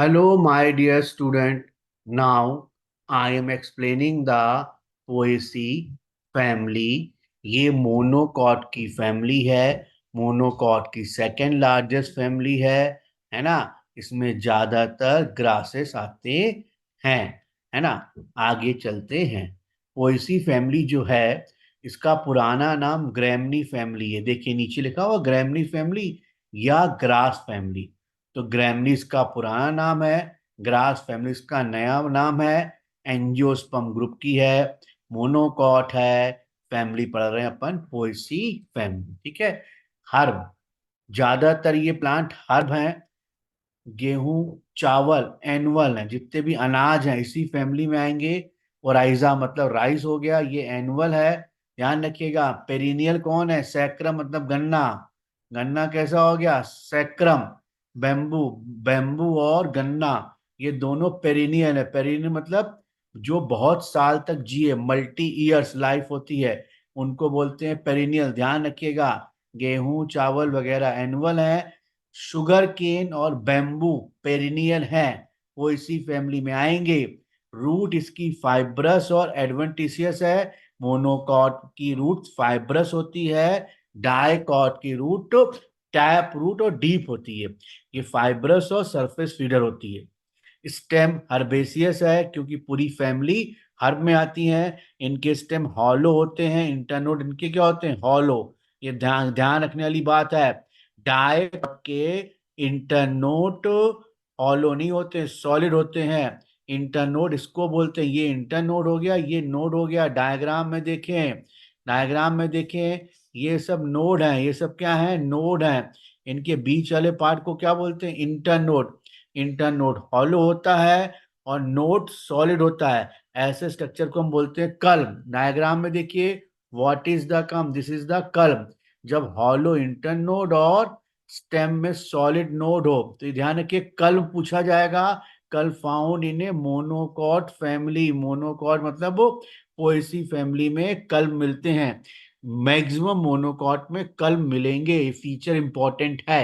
Hello, my dear student. Now I am explaining the poaceae family. ये monocot की family है। Monocot की second largest family है ना। इसमें ज्यादातर ग्रासेस आते हैं, है ना। आगे चलते हैं। पोएसी फैमिली जो है, इसका पुराना नाम ग्रैमनी फैमिली है। देखिए नीचे लिखा हुआ ग्रैमनी फैमिली या ग्रास फैमिली। तो ग्रैमनीज का पुराना नाम है, ग्रास फैमिलीज का नया नाम है। एंजियोस्पर्म ग्रुप की है, मोनोकॉट है। फैमिली पढ़ रहे हैं अपन पोएसी फैमिली, ठीक है। हर्ब, ज्यादातर ये प्लांट हर्ब हैं। गेहूं, चावल एनुअल हैं। जितने भी अनाज हैं इसी फैमिली में आएंगे। और राइजा मतलब राइस हो गया, ये एनुअल है। ध्यान रखिएगा। पेरिनियल कौन है? सैक्रम मतलब गन्ना। गन्ना कैसा हो गया? सैक्रम। बेम्बू, बेम्बू और गन्ना, ये दोनों पेरिनियल है। पेरिनियल मतलब जो बहुत साल तक जिए, मल्टी ईयर्स लाइफ होती है, उनको बोलते हैं पेरिनियल। ध्यान रखिएगा। गेहूं चावल वगैरह एनुअल है। शुगर केन और बैम्बू पेरिनियल हैं, वो इसी फैमिली में आएंगे। रूट इसकी फाइब्रस और एडवेंटिशियस है। मोनोकॉट की रूट फाइब्रस होती है, डाइकॉट की रूट टैप रूट और डीप होती है। ये फाइब्रस और सरफेस फीडर होती है। स्टेम हर्बेसियस है, क्योंकि पूरी फैमिली हर्ब में आती है। इनके स्टेम हॉलो होते हैं, इंटरनोड इनके क्या होते हैं? हॉलो। ये ध्यान ध्यान रखने वाली बात है। डाई के इंटरनोड हॉलो नहीं होते, सॉलिड होते हैं। इंटरनोड इसको बोलते हैं। ये इंटरनोड हो गया, ये नोड हो गया। डायग्राम में देखें, डायग्राम में देखें, ये सब नोड हैं। ये सब क्या है? नोड हैं। इनके बीच वाले पार्ट को क्या बोलते हैं? इंटरनोड। इंटरनोड हॉलो होता है और नोड सॉलिड होता है। ऐसे स्ट्रक्चर को हम बोलते हैं कल्म। डायग्राम में देखिए, what is the culm? This is the culm. जब हॉलो इंटरनोड और स्टेम में सॉलिड नोड हो तो ये ध्यान रखिए कल्म पूछा जाएगा। Culm found in a monocot family. Monocot मतलब पोएसी फैमिली में कल्म मिलते हैं। मैक्सिमम मोनोकॉट में कल्म मिलेंगे, ये फीचर इंपॉर्टेंट है।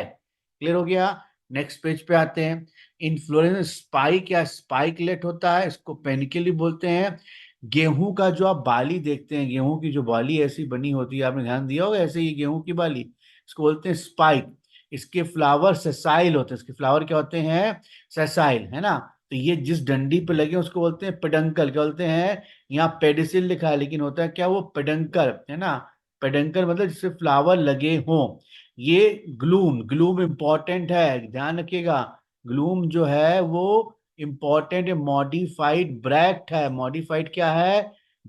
क्लियर हो गया। नेक्स्ट पेज पे आते हैं। इन्फ्लोरेंस स्पाइक या स्पाइकलेट होता है, इसको पेनिकली बोलते हैं। गेहूं का जो आप बाली देखते हैं, गेहूं की जो बाली ऐसी बनी होती है, आपने ध्यान दिया होगा, ऐसे ही गेहूं की बाली, इसको बोलते हैं स्पाइक। इसके फ्लावर सेसाइल होते हैं। इसके फ्लावर क्या होते हैं? सेसाइल, है ना। तो ये जिस डंडी पे लगे उसको बोलते हैं पेडंकल। क्या बोलते हैं? यहाँ पेडिसिल लिखा है, लेकिन होता है क्या? वो पेडंकल, है ना। पेडंकल मतलब जिससे फ्लावर लगे हों। ये ग्लूम, ग्लूम इंपॉर्टेंट है, ध्यान रखिएगा। ग्लूम जो है वो इंपॉर्टेंट है। मॉडिफाइड ब्रैक्ट है। मॉडिफाइड क्या है?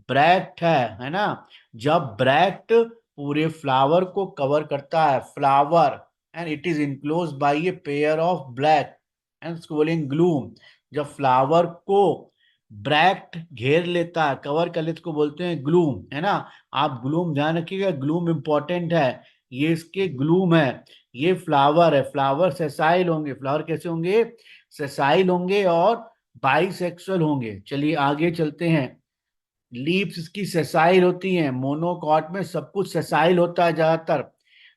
ब्रैक्ट है ना। जब ब्रैक्ट पूरे फ्लावर को कवर करता है, flower, and it is enclose by a pair of black, and उसको बोलेंगे ग्लूम। जब फ्लावर को ब्रैक्ट घेर लेता है, कवर कर लेता, को बोलते हैं ग्लूम, है ना। आप ग्लूम ध्यान रखिएगा, ग्लूम इंपॉर्टेंट है। ये इसके ग्लूम है। ये फ्लावर है, फ्लावर सेसाइल होंगे। फ्लावर कैसे होंगे? सेसाइल होंगे और बाइसेक्सुअल होंगे। चलिए आगे चलते हैं। लीव्स इसकी सेसाइल होती हैं। मोनोकॉट में सब कुछ सेसाइल होता है ज्यादातर।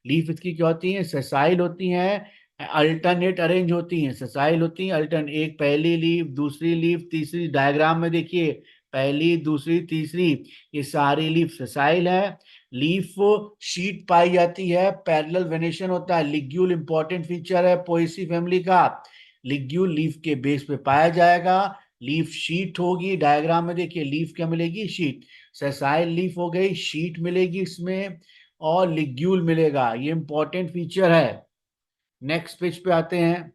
लीफ इसकी क्या होती है? सेसाइल होती हैं। अल्टरनेट अरेंज होती हैं, सेसाइल होती हैं अल्टरन। एक पहली लीफ, दूसरी लीफ, तीसरी। डायग्राम में देखिए, पहली दूसरी तीसरी, ये सारी लीफ सेसाइल है। लीफ शीट पाई जाती है, पैरेलल वेनेशन होता है। लिग्यूल इंपॉर्टेंट फीचर है पोएसी फैमिली का। लिग्यूल लीफ के बेस पे पाया जाएगा। लीफ शीट होगी। डायग्राम में देखिए, लीफ क्या मिलेगी? शीट। सेसाइल लीफ हो गई, शीट मिलेगी इसमें, और लिग्यूल मिलेगा। ये इंपॉर्टेंट फीचर है। नेक्स्ट पेज पे आते हैं।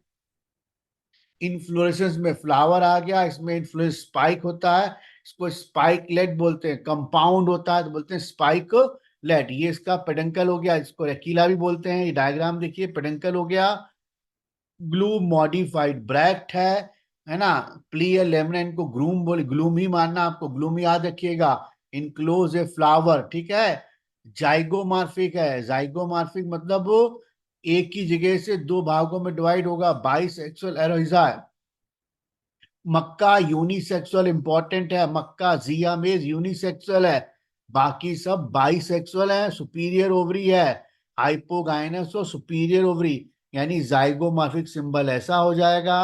इन्फ्लोरेसेंस में फ्लावर आ गया, इसमें इन्फ्लोरेंस स्पाइक होता है, इसको स्पाइकलेट बोलते हैं। कंपाउंड होता है तो बोलते हैं स्पाइकलेट। ये इसका पेडंकल हो गया, इसको रेकिला भी बोलते हैं। ये डायग्राम देखिए, पेडंकल हो गया। ग्लूम मॉडिफाइड ब्रैक्ट है ना। प्लियर लेमन को ग्लूम बोले, ग्लूम ही मानना, आपको ग्लूम याद रखिएगा। इनक्लोज ए फ्लावर, ठीक है। जाइगोमार्फिक है। जाइगोमार्फिक मतलब एक ही जगह से दो भागों में डिवाइड होगा। बाइसेक्सुअल एरोइजा है। मक्का यूनिसेक्सुअल इंपॉर्टेंट है। मक्का जियामेज यूनिसेक्सुअल है, बाकी सब बाइसेक्सुअल है। सुपीरियर ओवरी है, हाइपोगाइनस और सुपीरियर ओवरी, यानी जाइगोमार्फिक सिंबल ऐसा हो जाएगा।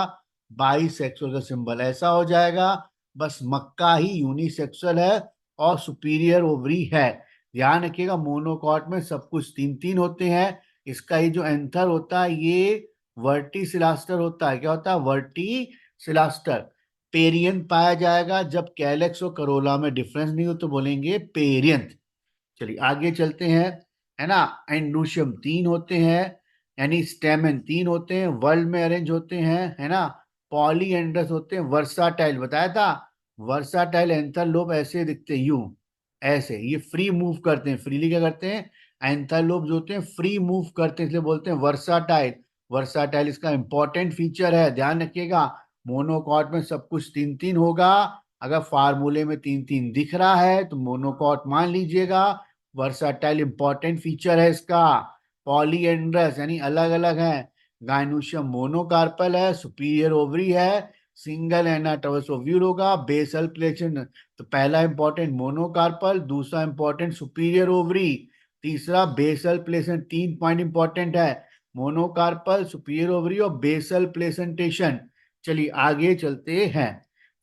बाईसेक्सुअल का सिंबल ऐसा हो जाएगा। बस मक्का ही यूनिसेक्सुअल है और सुपीरियर ओवरी है। ध्यान रखिएगा मोनोकॉट में सब कुछ तीन तीन होते हैं। इसका ये जो एंथर होता है ये वर्टिसिलास्टर होता है। क्या होता है? वर्टिसिलास्टर। पेरियंथ पाया जाएगा जब कैलेक्स और करोला में डिफरेंस नहीं हो तो बोलेंगे पेरियंथ। चलिए आगे चलते हैं। है ना? एंडोशियम तीन होते हैं, यानी स्टेमन तीन होते हैं, वर्ल्ड में अरेंज होते हैं। है ना? पॉलीएंड्रस होते हैं, वर्साटाइल बताया था। वर्साटाइल एंथर लोब ऐसे दिखते हैं, यूं ऐसे। ये फ्री मूव करते हैं। फ्रीली क्या करते हैं? एंथर लोब जो होते हैं फ्री मूव करते हैं, इसलिए बोलते हैं वर्साटाइल। वर्साटाइल इसका इंपॉर्टेंट फीचर है, ध्यान रखिएगा। मोनोकॉट में सब कुछ तीन तीन होगा। अगर फार्मूले में तीन तीन दिख रहा है तो मोनोकॉट मान लीजिएगा। वर्साटाइल इंपॉर्टेंट फीचर है इसका। पॉलीएंड्रस यानी अलग अलग है। गाइनोशियम मोनोकार्पल है, सुपीरियर ओवरी है, सिंगल एनाटोमस ओव्यूल होगा, बेसल प्लेशन। तो पहला इंपॉर्टेंट मोनोकार्पल, दूसरा इंपॉर्टेंट सुपीरियर ओवरी, तीसरा बेसल प्लेसन। तीन पॉइंट इंपॉर्टेंट है, मोनोकार्पल, सुपीरियर ओवरी और बेसल प्लेसेंटेशन। चलिए आगे चलते हैं।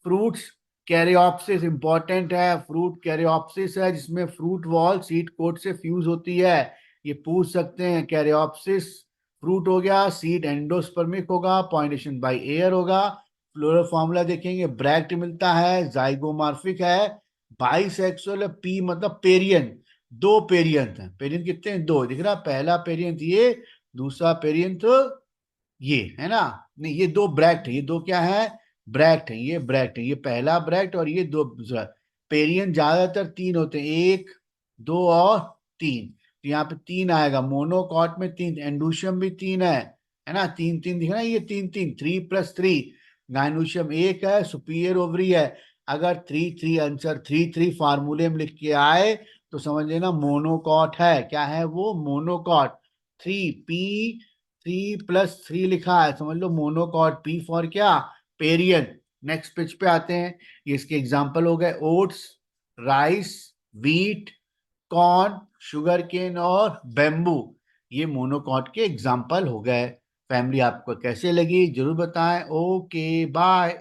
फ्रूट्स कैरियोप्सिस इंपॉर्टेंट है। फ्रूट कैरियोप्सिस है जिसमें फ्रूट वॉल सीड कोट से फ्यूज होती है। ये पूछ सकते हैं कैरियोप्सिस फ्रूट हो गया, सीड एंडोस्पर्मिक होगा, पॉलिनेशन बाय एयर होगा। फ्लोरल फॉर्मूला देखेंगे, ब्रैक्ट मिलता है, जाइगोमॉर्फिक है, बाइसेक्सुअल, पी मतलब पेरियन। दो पेरियंथ है। पेरियंथ कितने हैं? दो। दिख रहा? पहला पेरियंथ ये, दूसरा पेरियंथ ये। है ना? नहीं, ये दो ब्रैक्ट है। ये दो क्या है? ब्रैक्ट है। ये ब्रैक्ट है, ये पहला ब्रैक्ट और ये दो दूसरा। पेरियन ज्यादातर तीन होते हैं, एक, दो और तीन। तो यहाँ पे तीन आएगा। मोनोकॉट में तीन, एंडोशियम भी तीन है ना? तीन तीन दिख रहा है, ये तीन तीन, 3+3। गाइनोशियम एक है, सुपीरियर ओवरी है। अगर three three answer, three three फार्मूले में लिख के आए तो समझ लेना मोनोकॉट है। क्या है वो? मोनोकॉट। 3 P 3+3 लिखा है, समझ लो मोनोकॉट। पी फॉर क्या? पेरियन। नेक्स्ट पेज पे आते हैं। ये इसके एग्जाम्पल हो गए, oats, rice, wheat, corn, sugar cane और बेम्बू। ये मोनोकॉट के एग्जाम्पल हो गए। फैमिली आपको कैसे लगी जरूर बताएं। Okay bye.